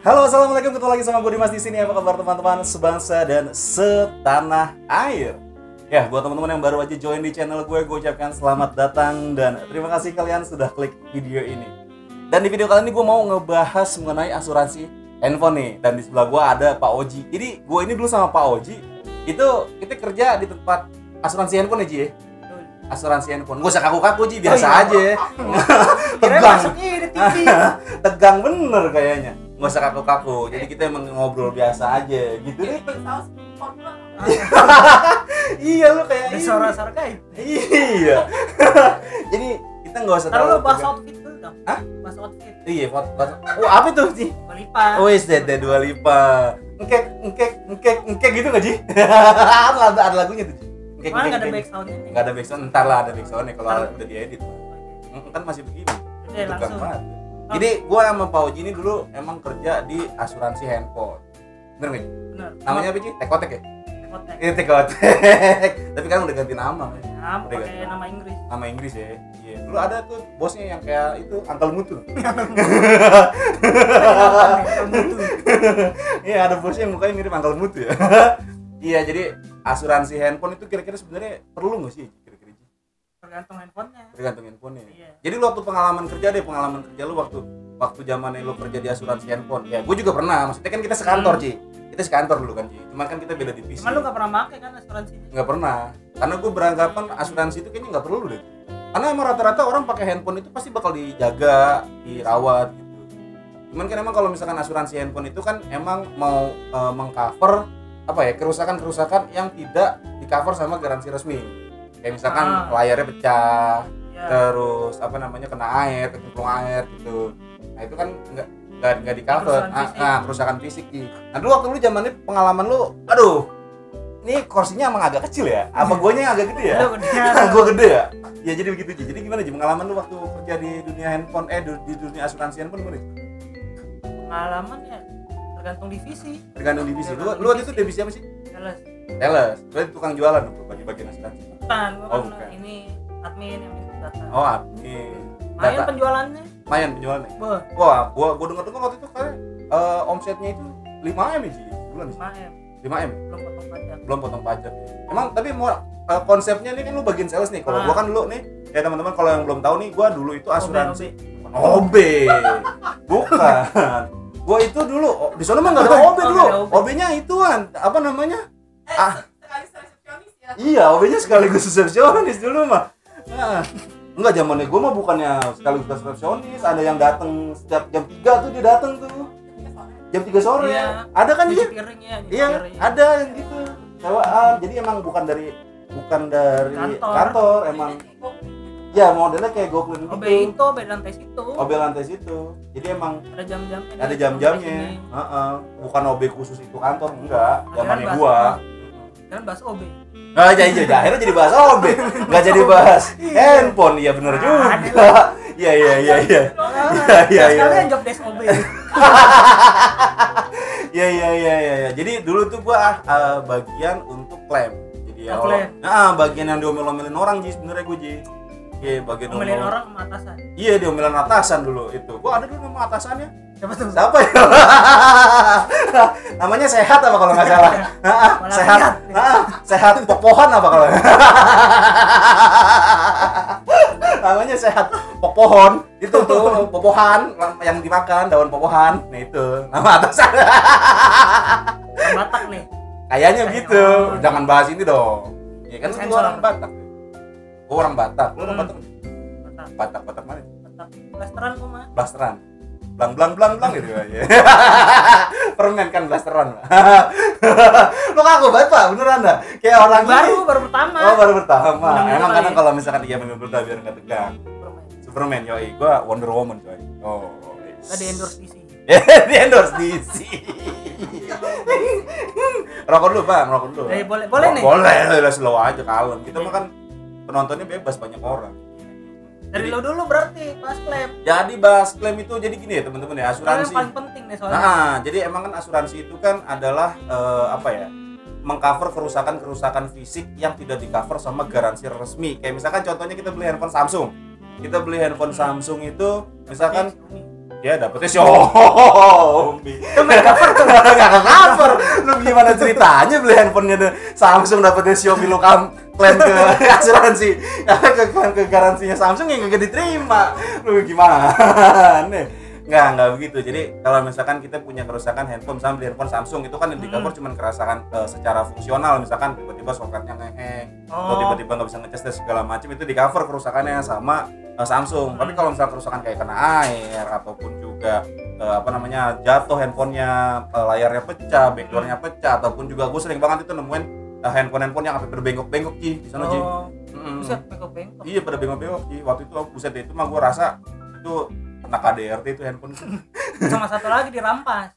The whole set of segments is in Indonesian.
Halo, assalamualaikum. Ketemu lagi sama gue Dimas di sini. Apa kabar teman-teman sebangsa dan setanah air? Ya, buat teman-teman yang baru aja join di channel gue ucapkan selamat datang dan terima kasih kalian sudah klik video ini. Dan di video kali ini gue mau ngebahas mengenai asuransi handphone nih. Dan di sebelah gue ada Pak Oji. Jadi gue ini dulu sama Pak Oji itu kita kerja di tempat asuransi handphone ya Ji ya? Asuransi handphone. Gak usah kaku-kaku Ji, biasa aja. Tegang. Tegang bener kayaknya. Gak usah kaku-kaku. Jadi kita emang ngobrol biasa aja gitu deh. Iya lu kayak ini. Suara-suara kayak. Iya. Jadi kita gak usah terlalu bahas outfit dulu dong. Hah? Bahas outfit. Iya, bahas. Apa tuh Ji? Dua Lipa. Oh, Dua Lipa. Engkek gitu gak Ji? Ada lagunya tuh Ji. Mana nggak ada back soundnya nih? Nggak ada back sound, ntar lah ada back soundnya kalau udah diedit. Kan masih begini. Udah langsung. Jadi gue sama Pak Oji ini dulu emang kerja di asuransi handphone. Bener nggak? Bener. Namanya apa Ji? Tekotek ya? Tekotek. Ini Tekotek. Tapi kan udah ganti nama kan? Ya, pakai nama Inggris. Nama Inggris ya? Iya. Dulu ada tuh bosnya yang kayak itu Uncle Mutu. Iya, ada bosnya yang mukanya mirip Uncle Mutu ya. Iya, jadi asuransi handphone itu kira-kira sebenarnya perlu nggak sih kira-kira? Tergantung handphonenya. Tergantung handphonenya. Iya. Jadi lu waktu pengalaman kerja lu waktu zamannya lu kerja di asuransi handphone. Ya, gue juga pernah. Maksudnya kan kita sekantor, Ji. Kita sekantor dulu kan, Ji. Cuman kan kita beda divisi. Cuman lu nggak pernah pakai kan asuransinya? Nggak pernah. Karena gue beranggapan asuransi itu kayaknya nggak perlu deh. Karena emang rata-rata orang pakai handphone itu pasti bakal dijaga, dirawat gitu. Cuman kan emang kalau misalkan asuransi handphone itu kan emang mau mengcover apa ya, kerusakan yang tidak di-cover sama garansi resmi. Kayak misalkan layarnya pecah, ya. Terus apa namanya kena air, kecemplung air gitu. Nah, itu kan enggak di-cover. Kerusakan fisik gitu. Nah, dulu waktu lu zamannya pengalaman lu, aduh. Ini kursinya emang agak kecil ya? Apa guanya agak gede ya? Gua gede ya? Ya jadi begitu Ji. Jadi gimana Ji pengalaman lu waktu kerja di dunia handphone di dunia asuransi handphone gimana? Pengalaman ya tergantung divisi. Lu waktu itu divisi apa sih? Sales. Berarti tukang jualan tuh bagi-bagi asuransi. Bukan, bukan. Ini admin yang input data. Oh, admin. Mayan penjualannya. Wah, gua dengar waktu itu kayak omsetnya itu 5M ya, Ji. Bulan 5M. Belum potong pajak. Emang tapi mau konsepnya nih kan lu bagian sales nih. Kalau gua kan dulu nih, ya teman-teman kalau yang belum tahu nih, gua dulu itu asuransi OB. Bukan. Gua itu dulu di sana mah enggak ada OB dulu. OB-nya ituan, apa namanya? Sekaligus resepsionis ya. Iya, OB-nya sekaligus resepsionis dulu mah. Nah, enggak zamannya gua mah bukannya sekaligus resepsionis, ada yang datang setiap jam 3 tuh dia datang tuh. Jam 3 sore. Iya. Ada kan dia? Iya, ada yang gitu. Sewaan. Jadi emang bukan dari kantor emang. Ya modelnya kayak GoClean gitu. OB lantai situ. OB lantai situ. Jadi emang ada jam-jamnya. Bukan OB khusus itu kantor, enggak. Zamannya gua. Kan bahas OB. Nah, jadi akhirnya jadi bahas OB. Enggak jadi bahas handphone. Iya bener juga. Iya. Sekalian job desk OB. Iya. Jadi dulu tuh gua bagian untuk klaim. Jadi bagian yang diomel-omelin orang Ji sebenarnya gua Ji. Iya, bagian omelin orang sama atasan. Iya, diomelin atasan dulu itu. Gua ada dulu nama atasannya. Siapa ya? Namanya Sehat apa kalau nggak salah? Sehat Popohan apa kalau? Namanya Sehat Popohon. Itu tuh Popohan yang dimakan daun popohan. Nah itu nama atasan. Batak nih. Kayaknya gitu. Jangan bahas ini dong. Ya kan lu orang Batak. Gua orang Batak. Lu orang Batak? Batak mana? Batak. Blasteran gua mah. Blasteran. Blang gitu ya. Permen kan blasteran. Lu kaku banget Pak, beneran dah. Kayak orang baru pertama. Oh, baru pertama. Emang kadang kalau misalkan dia minum dulu biar enggak tegang. Superman yoi, gua Wonder Woman coy. Oh. Ada endorse DC. Di endorse DC. Rokok dulu, Bang, rokok dulu. Boleh nih. Boleh, slow aja kalem. Kita mah kan penontonnya bebas banyak orang. Dari lo dulu berarti bahas klaim. Jadi bahas klaim itu jadi gini ya teman-teman ya, asuransi. Yang paling penting nih soalnya. Nah, jadi emang kan asuransi itu kan adalah apa ya? Mengcover kerusakan fisik yang tidak di-cover sama garansi resmi. Kayak misalkan contohnya kita beli handphone Samsung. Kita beli handphone Samsung itu misalkan Ya dapetnya Xiaomi. Itu main cover tuh. Gak cover. Lu gimana ceritanya beli handphonenya Samsung dapetnya Xiaomi, lu klaim ke asuransi, klaim ke garansinya Samsung yang gak diterima. Lu gimana? Nggak begitu. Jadi kalau misalkan kita punya kerusakan handphone, misalnya beli handphone Samsung, itu kan yang di cover cuma kerusakan secara fungsional, misalkan tiba-tiba soketnya ngeheng atau tiba-tiba nggak bisa ngecas dan segala macam, itu di cover kerusakannya sama Samsung. Tapi kalau misalnya kerusakan kayak kena air ataupun juga jatuh handphonenya, layarnya pecah, backdoornya pecah, ataupun juga gue sering banget itu nemuin handphone yang sampai berbengkok-bengkok di sana Ji. Buset, bengkok-bengkok. Iya, pada bengkok-bengkok Ji. Waktu itu buset itu mah gue rasa itu kena KDRT itu handphone itu. Sama satu lagi dirampas.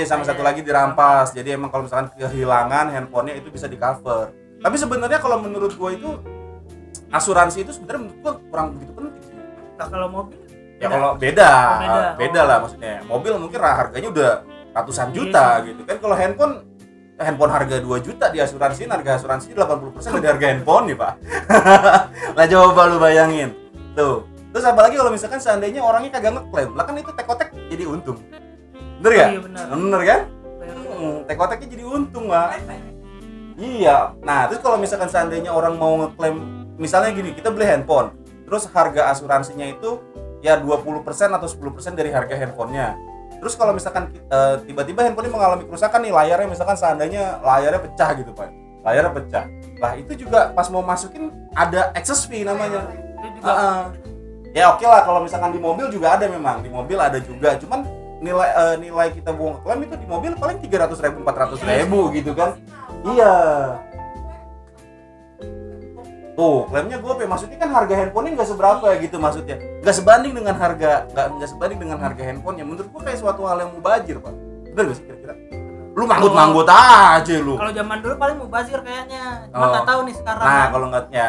Sama satu lagi dirampas. Jadi emang kalau misalkan kehilangan handphonenya itu bisa di cover. Tapi sebenarnya kalau menurut gue itu asuransi itu sebenarnya menurut gue kurang begitu penting sih. Nah, kalau mobil Ya kalau beda lah maksudnya. Mobil mungkin harganya udah ratusan juta gitu kan. Kalau handphone harga 2 juta di asuransiin, harga asuransi 80% dari harga handphone nih Pak. Lah coba lu bayangin tuh. Terus apalagi kalau misalkan seandainya orangnya kagak ngeklaim, lah kan itu tekotek jadi untung. Bener ya? Iya benar. Bener kan? Tekoteknya jadi untung Pak. Iya. Nah terus kalau misalkan seandainya orang mau ngeklaim, misalnya gini, kita beli handphone, terus harga asuransinya itu ya 20% atau 10% dari harga handphonenya. Terus kalau misalkan tiba-tiba handphone ini mengalami kerusakan nih, layarnya misalkan seandainya layarnya pecah gitu Pak. Layarnya pecah. Lah itu juga pas mau masukin ada excess fee namanya. Itu juga Ya oke lah, kalau misalkan di mobil juga ada, memang di mobil ada juga, cuman nilai kita buang klaim itu di mobil paling 300.000 400.000 gitu kan. Iya. Tuh klaimnya gue maksudnya kan harga handphonenya nggak seberapa ya gitu, maksudnya nggak sebanding dengan harga handphonenya. Menurut gue kayak suatu hal yang mubazir Pak. Bener gak sih kira-kira? Lu manggut-manggut aja lu. Kalau zaman dulu paling mubazir kayaknya. Cuma nggak tahu nih sekarang. Nah,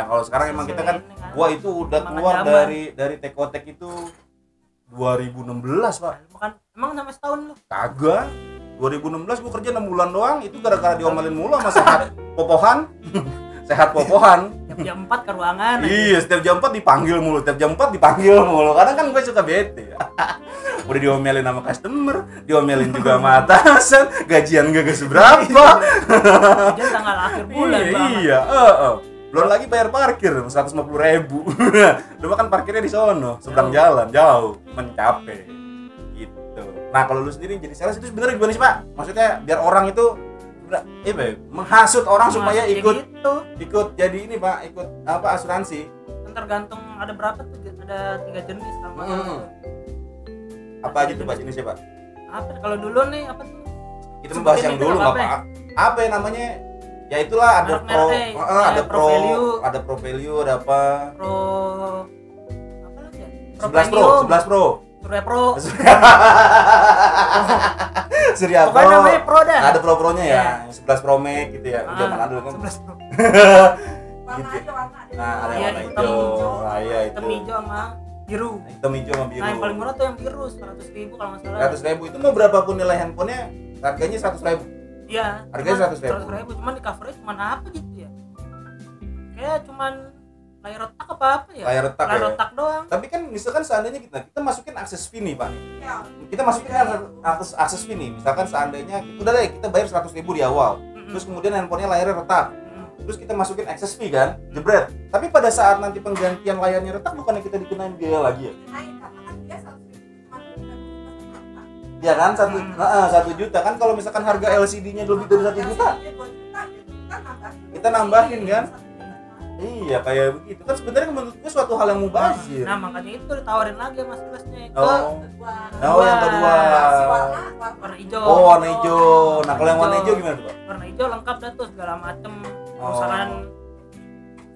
kalau sekarang emang kita kan gua itu udah keluar dari Tekotek itu 2016, Pak. Bukan, emang sampai setahun lu? Kagak. 2016 gua kerja 6 bulan doang, itu gara-gara diomelin mulu sama Sehat Popohan. Sehat Popohan. Tiap jam 4 ke ruangan. Iya, setiap jam 4 dipanggil mulu, Kadang kan gue suka bete. Udah diomelin sama customer, diomelin juga sama atasan, gajian gak seberapa. Gajian tanggal akhir bulan banget. Iya, belum lagi bayar parkir 150.000. Lu kan parkirnya di sono, seberang jalan, jauh, mencapai gitu. Nah, kalau lu sendiri jadi sales itu sebenarnya gimana sih, Pak? Maksudnya biar orang itu menghasut orang supaya ikut jadi ini Pak, ikut asuransi. Tergantung ada berapa tuh, ada 3 jenis sama. Apa aja tuh Pak jenisnya Pak? Apa kalau dulu nih apa tuh? Kita membahas yang dulu nggak Pak? Apa yang namanya? Ya itulah ada pro value, ada apa? Apa lagi ya? 11 Pro. Surya Pro. Surya Pro. Pokoknya namanya Pro dah. Ada Pro-nya ya, 11 Pro Max gitu ya. Udah mana dulu kan? 11 Pro. Warna aja. Nah, ada Iya, warna hitam hijau. Nah, iya itu. Hitam hijau sama biru. Hitam hijau sama biru. Nah, yang paling murah tuh yang biru, 100.000 kalau nggak salah. 100.000 itu mau berapapun nilai handphonenya, harganya 100.000. Iya. Harganya 100.000. 100.000, cuman di covernya cuman apa gitu ya? Kayak cuman layar retak apa ya? Layar retak doang. Tapi kan misalkan seandainya kita masukin akses fee nih Pak nih. Ya. Kita masukin akses fee nih. Misalkan seandainya udah deh kita bayar 100.000 di awal. Terus kemudian handphonenya layarnya retak. Terus kita masukin access fee kan, jebret. Tapi pada saat nanti penggantian layarnya retak, bukannya kita dikenain biaya lagi ya? Karena kan dia 100.000 Ya kan, 1 juta kan, kalau misalkan harga LCD-nya lebih dari 1 juta, kita nambahin kan? Iya kayak begitu kan, sebenarnya menurut gue suatu hal yang mubazir. Nah makanya itu ditawarin lagi sama salesnya ke Yang kedua. warna hijau. Oh warna hijau. Nah kalau yang warna hijau gimana tuh Pak? Warna hijau lengkap dah tuh segala macem. Misalkan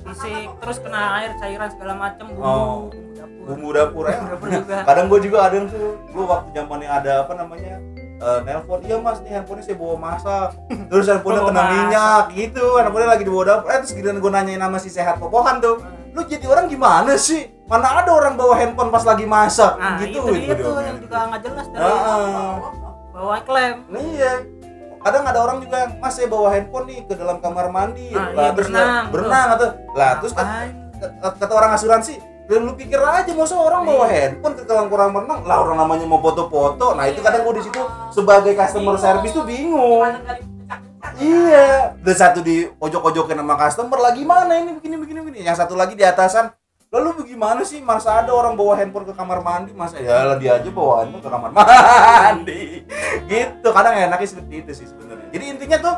fisik, terus kena air, cairan segala macem, Bumbu dapur ya. juga. Kadang gue juga ada tuh, lu waktu zamannya ada apa namanya, nelpon, iya mas nih handphonenya saya bawa masak, terus handphonenya kena minyak gitu, handphonenya lagi dibawa dapur, terus giliran gue nanyain nama si Sehat Popohan tuh, lu jadi orang gimana sih? Mana ada orang bawa handphone pas lagi masak? Nah gitu, itu dia tuh yang juga nggak jelas dari bawa klaim. Iya. Kadang ada orang juga yang, mas saya bawa handphone nih ke dalam kamar mandi, Nah, iya, terus berenang atau lah terus kata orang asuransi, Dan lu pikir aja masa orang bawa handphone ke kolam renang, lah orang namanya mau foto-foto. Nah itu kadang gue di situ sebagai customer service tuh bingung. Gimana nggak dipencak-pencak ya? Iya, dan satu di ojok-ojokin sama customer lagi mana ini begini. Yang satu lagi di atasan. Lalu bagaimana sih masa ada orang bawa handphone ke kamar mandi, masa ya lah dia aja bawa handphone ke kamar mandi. Gitu, kadang enaknya seperti itu sih sebenarnya. Jadi intinya tuh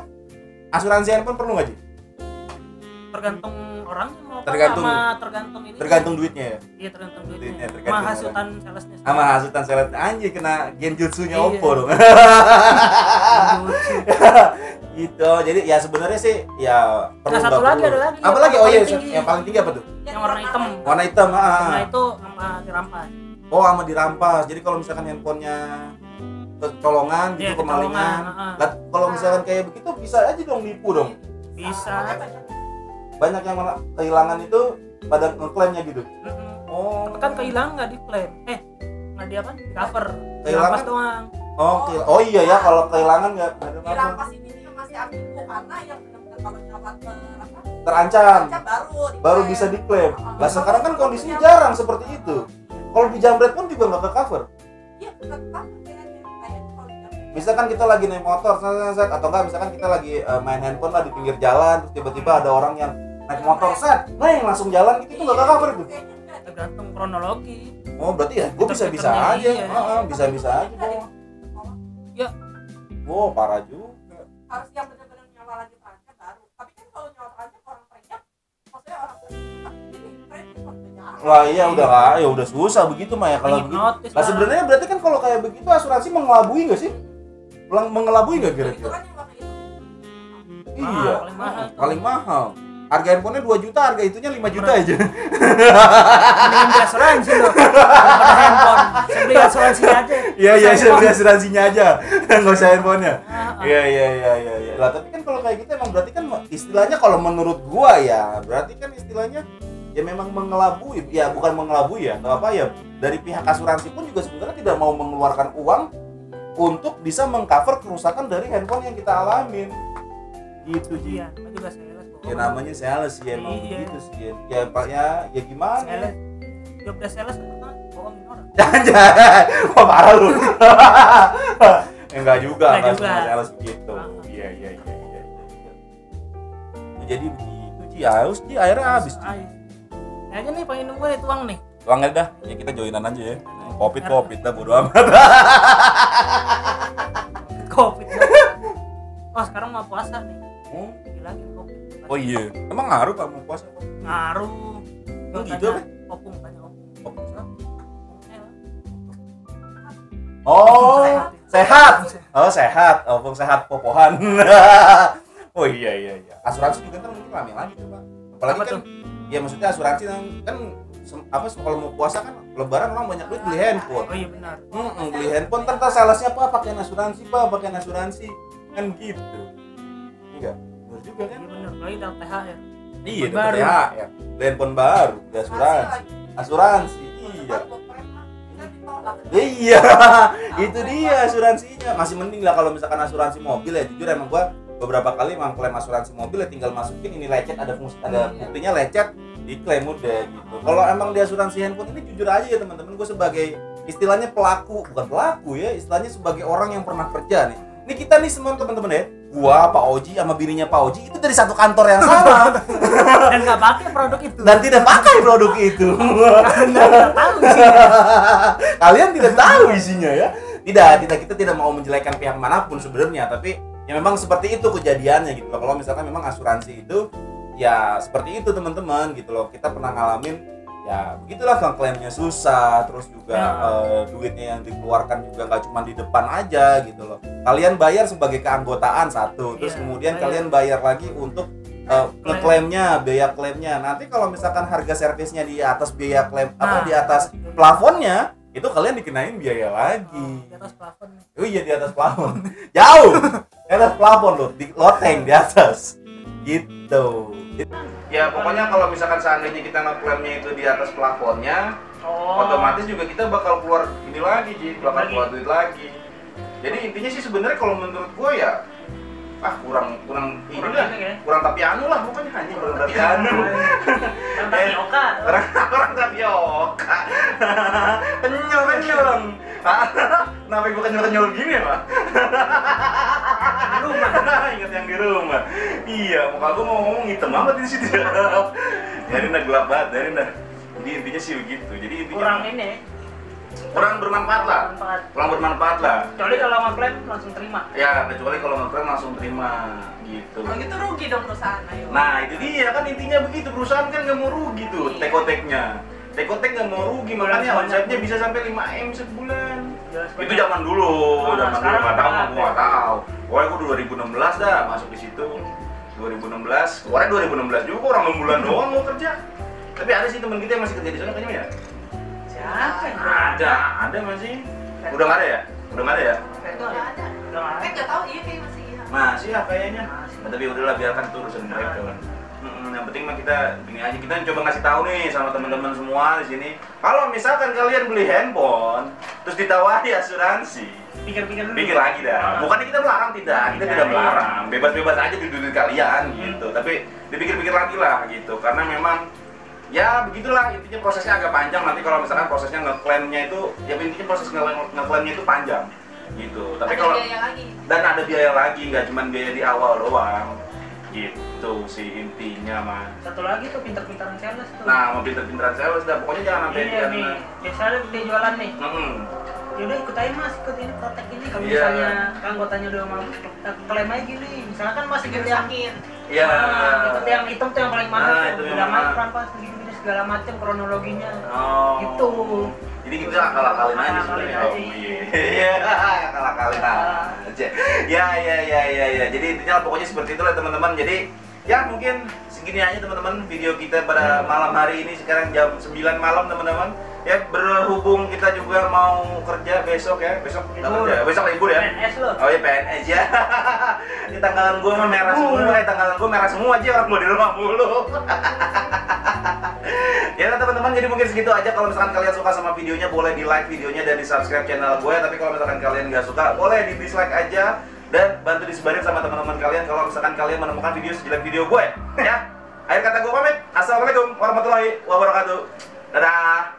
asuransi handphone perlu nggak sih? Tergantung orangnya mau apa, Tergantung- sama tergantung ini. Tergantung duitnya ya. Iya, tergantung Duitnya, duitnya. tergantung Sama hasutan salesnya. Sama hasutan selet anjir kena genjutsunya Iya. Oppo dong. Gitu. Jadi ya sebenarnya sih ya perlu Nah, satu nggak lagi perlu. ada lagi. Apa Yang lagi? Oh paling iya, tinggi. yang paling tinggi apa tuh? Yang warna hitam. Warna hitam. Nah, itu sama dirampas. Oh, sama dirampas. Jadi kalau misalkan handphonenya kecolongan gitu, Iya, kemalingan. kecolongan, heeh. Lah kalau misalkan kayak begitu bisa aja dong nipu dong. Bisa. Banyak yang kehilangan itu pada ngeklaimnya gitu. Oh. Kan kehilangan nggak diklaim. Nggak di apa? Di cover. Kehilangan? Dirampas doang. Oh iya ya, kalau kehilangan nggak ada apa. Dirampas ini dia masih ambigu karena yang benar-benar kalau nyawa Terancam. Baru diklaim. bisa diklaim. Oh. Lah sekarang kan kondisinya jarang seperti itu. Kalau di jambret pun juga nggak ke cover. Iya, bukan cover kayaknya. Kayak kalau diambil. Misalkan kita lagi naik motor, set, atau enggak misalkan kita lagi main handphone lah di pinggir jalan, terus tiba-tiba ada orang yang naik motor set, yang langsung jalan gitu, itu nggak ke cover itu. Kayaknya enggak deh. Tergantung kronologi. Oh berarti ya, gue bisa-bisa Twitternya, aja, iya. bisa-bisa aja. Enggak deh. Ya, Wow, parah juga. Harus yang benar-benar nyawa lagi terancam baru. Tapi kan kalau nyawa terancam orang teriak, maksudnya orang teriak ini kredit maksudnya. Lah iya udah lah, ya udah susah begitu mah ya kalau begitu. hipnotis Lah sebenarnya berarti kan kalau kayak begitu asuransi mengelabui nggak sih? Mengelabui nggak Itu kira-kira? kan yang waktu itu. Iya, paling mahal. paling mahal. Harga handphonenya 2 juta, harga itunya 5 juta aja. Mending beli asuransi loh. Daripada handphone. Saya beli asuransinya aja. Iya iya, Saya saya beli handphone. asuransinya aja. Nggak usah handphonenya. Ah, ah. Iya. Lah tapi kan kalau kayak gitu emang berarti kan istilahnya kalau menurut gua ya, berarti kan istilahnya ya memang mengelabui. Ya bukan mengelabui ya, atau apa ya. Dari pihak asuransi pun juga sebenarnya tidak mau mengeluarkan uang untuk bisa mengcover kerusakan dari handphone yang kita alamin. Gitu Ji. Iya, itu juga sales. Ya namanya sales ya emang Iya. begitu sih. Ya Pak ya gimana? Sales. Job desk sales pertama bohongin orang. Jangan. Wah parah lu. Enggak juga, Enggak enggak juga. semua sales begitu. Ah. Iya. Jadi begitu Ji, harus Ji airnya habis. Ji. Ayo. Ya aja nih pengen nunggu nih tuang nih. Uangnya dah, ya kita joinan aja ya. Covid dah bodo amat. Covid. Oh sekarang mau puasa nih. Lagi Covid. Oh iya, emang ngaruh Pak mau puasa? Ngaruh. Oh, Tanya gitu, apa? Opung tanya opung. Oh, sehat. Oh, sehat popohan. Oh iya. Asuransi juga kan mungkin rame lagi tuh, Pak. Apalagi Apa kan tuh? ya maksudnya asuransi kan kalau mau puasa kan lebaran orang banyak duit beli handphone. Oh iya benar. Beli handphone kan salesnya Pak pakai asuransi kan gitu. Enggak. Benar juga kan? Iya benar. Lagi dapat THR. Iya, Baru. dapat THR. Beli handphone baru, beli asuransi. Iya. Iya, itu dia asuransinya. Masih mending lah kalau misalkan asuransi mobil ya. Jujur emang gua beberapa kali emang klaim asuransi mobil ya tinggal masukin ini lecet, ada buktinya lecet, diklaim udah gitu. Kalau emang di asuransi handphone ini jujur aja ya teman-teman, gue sebagai istilahnya bukan pelaku ya, istilahnya sebagai orang yang pernah kerja nih. Ini kita nih semua teman-teman ya, gua, Pak Oji sama bininya Pak Oji itu dari satu kantor yang sama Dan nggak pakai produk itu. dan tidak pakai produk itu. Nggak tahu sih. Kalian tidak tahu isinya ya. Tidak, kita tidak mau menjelekkan pihak manapun sebenarnya, tapi ya memang seperti itu kejadiannya gitu loh. Kalau misalkan memang asuransi itu ya seperti itu teman-teman gitu loh. Kita pernah ngalamin ya begitulah, kan klaimnya susah, terus juga duitnya yang dikeluarkan juga nggak cuma di depan aja gitu loh. Kalian bayar sebagai keanggotaan satu, terus Iya, kemudian bayar. kalian bayar lagi untuk ngeklaimnya, biaya klaimnya. Nanti kalau misalkan harga servisnya di atas biaya klaim di atas plafonnya, itu kalian dikenain biaya lagi. Di atas plafon nih. Oh iya, di atas plafon. Jauh. Di atas plafon loh, di loteng di atas. Gitu. Ya pokoknya kalau misalkan seandainya kita ngeklaimnya itu di atas plafonnya, otomatis juga kita bakal keluar ini lagi, bakal keluar duit lagi. Jadi intinya sih sebenarnya kalau menurut gua ya kurang ini Kurang lah, ini, ya. kurang tapiano lah pokoknya hanya kurang tapiano. Yang tapioka. Orang tapioka. Kenyal. Kenapa gue kenyal gini ya, Pak? Di rumah. Ingat yang di rumah. Iya, muka gue mau ngomong hitam banget di situ. Jadi gelap banget, Jadi intinya sih begitu. Jadi intinya Kurang ini. kurang bermanfaat lah. Kurang bermanfaat lah. Kecuali kalau ngeklaim langsung terima. Ya, kecuali kalau ngeklaim langsung terima gitu. Kalau gitu rugi dong perusahaan, ayo. Nah, itu dia kan intinya begitu. Perusahaan kan nggak mau rugi tuh, Iya. tekoteknya. Tekotek nggak mau rugi, makanya omsetnya bisa sampai 5M sebulan. Itu zaman dulu, Oh, zaman dulu sekarang nggak tahu, udah gue nggak tahu. Pokoknya gue 2016 dah masuk di situ. 2016, kemarin 2016 juga orang 6 bulan doang mau kerja. Tapi ada sih teman kita yang masih kerja di sana kayaknya ya. Siapa yang Ada masih. Udah nggak ada ya? Udah nggak ada ya? Nggak ada. Udah nggak ada. Nggak tahu, iya kayak masih iya. Masih ya kayaknya. Masih. Tapi udahlah biarkan itu urusan mereka lah. Yang penting mah kita gini aja, kita coba ngasih tahu nih sama teman-teman semua di sini. Kalau misalkan kalian beli handphone terus ditawari asuransi, Pikir-pikir dulu. pikir lagi dah. Bukannya kita melarang, tidak, kita tidak melarang. Bebas-bebas aja di duit kalian gitu. Tapi dipikir-pikir lagi lah gitu. Karena memang ya begitulah intinya, prosesnya agak panjang. Nanti kalau misalkan prosesnya ngeklaimnya itu, ya intinya proses ngeklaimnya itu panjang gitu. Tapi Ada kalau biaya lagi. dan ada biaya lagi, nggak cuma biaya di awal doang gitu sih intinya mah. Satu lagi tuh pinter-pinteran sales tuh. Nah, mau pinter-pinteran sales dah, pokoknya jangan sampai Iya nih, biasanya dia jualan nih. Yaudah ikut aja mas, ikut ini protek ini. Kalau Iya. misalnya anggotanya udah mau klaim aja gini. Misalnya kan mas ikut yang Iya. ikut yang hitam tuh yang paling mahal Nah, itu tuh. yang Udah mahal. main rampas gitu segala macam kronologinya. Oh. Gitu. Jadi kita akal-akalin aja Akal-akalin sebenarnya. aja. Iya, akal-akalin aja. Ya. Jadi intinya pokoknya seperti itulah teman-teman. Jadi ya mungkin segini aja teman-teman video kita pada malam hari ini, sekarang jam 9 malam teman-teman. Ya berhubung kita juga mau kerja besok ya, besok nggak Libur. kerja, besok libur ya. PNS lo. Oh ya PNS ya. Di tanggalan gua mah merah semua, tanggalan gua merah semua aja, orang mau di rumah mulu. Ya teman-teman, jadi mungkin segitu aja. Kalau misalkan kalian suka sama videonya, boleh di like videonya dan di subscribe channel gue. Tapi kalau misalkan kalian nggak suka, boleh di dislike aja dan bantu disebarin sama teman-teman kalian kalau misalkan kalian menemukan video sejelek video gue. Ya, akhir kata gue pamit. Assalamualaikum warahmatullahi wabarakatuh. Dadah.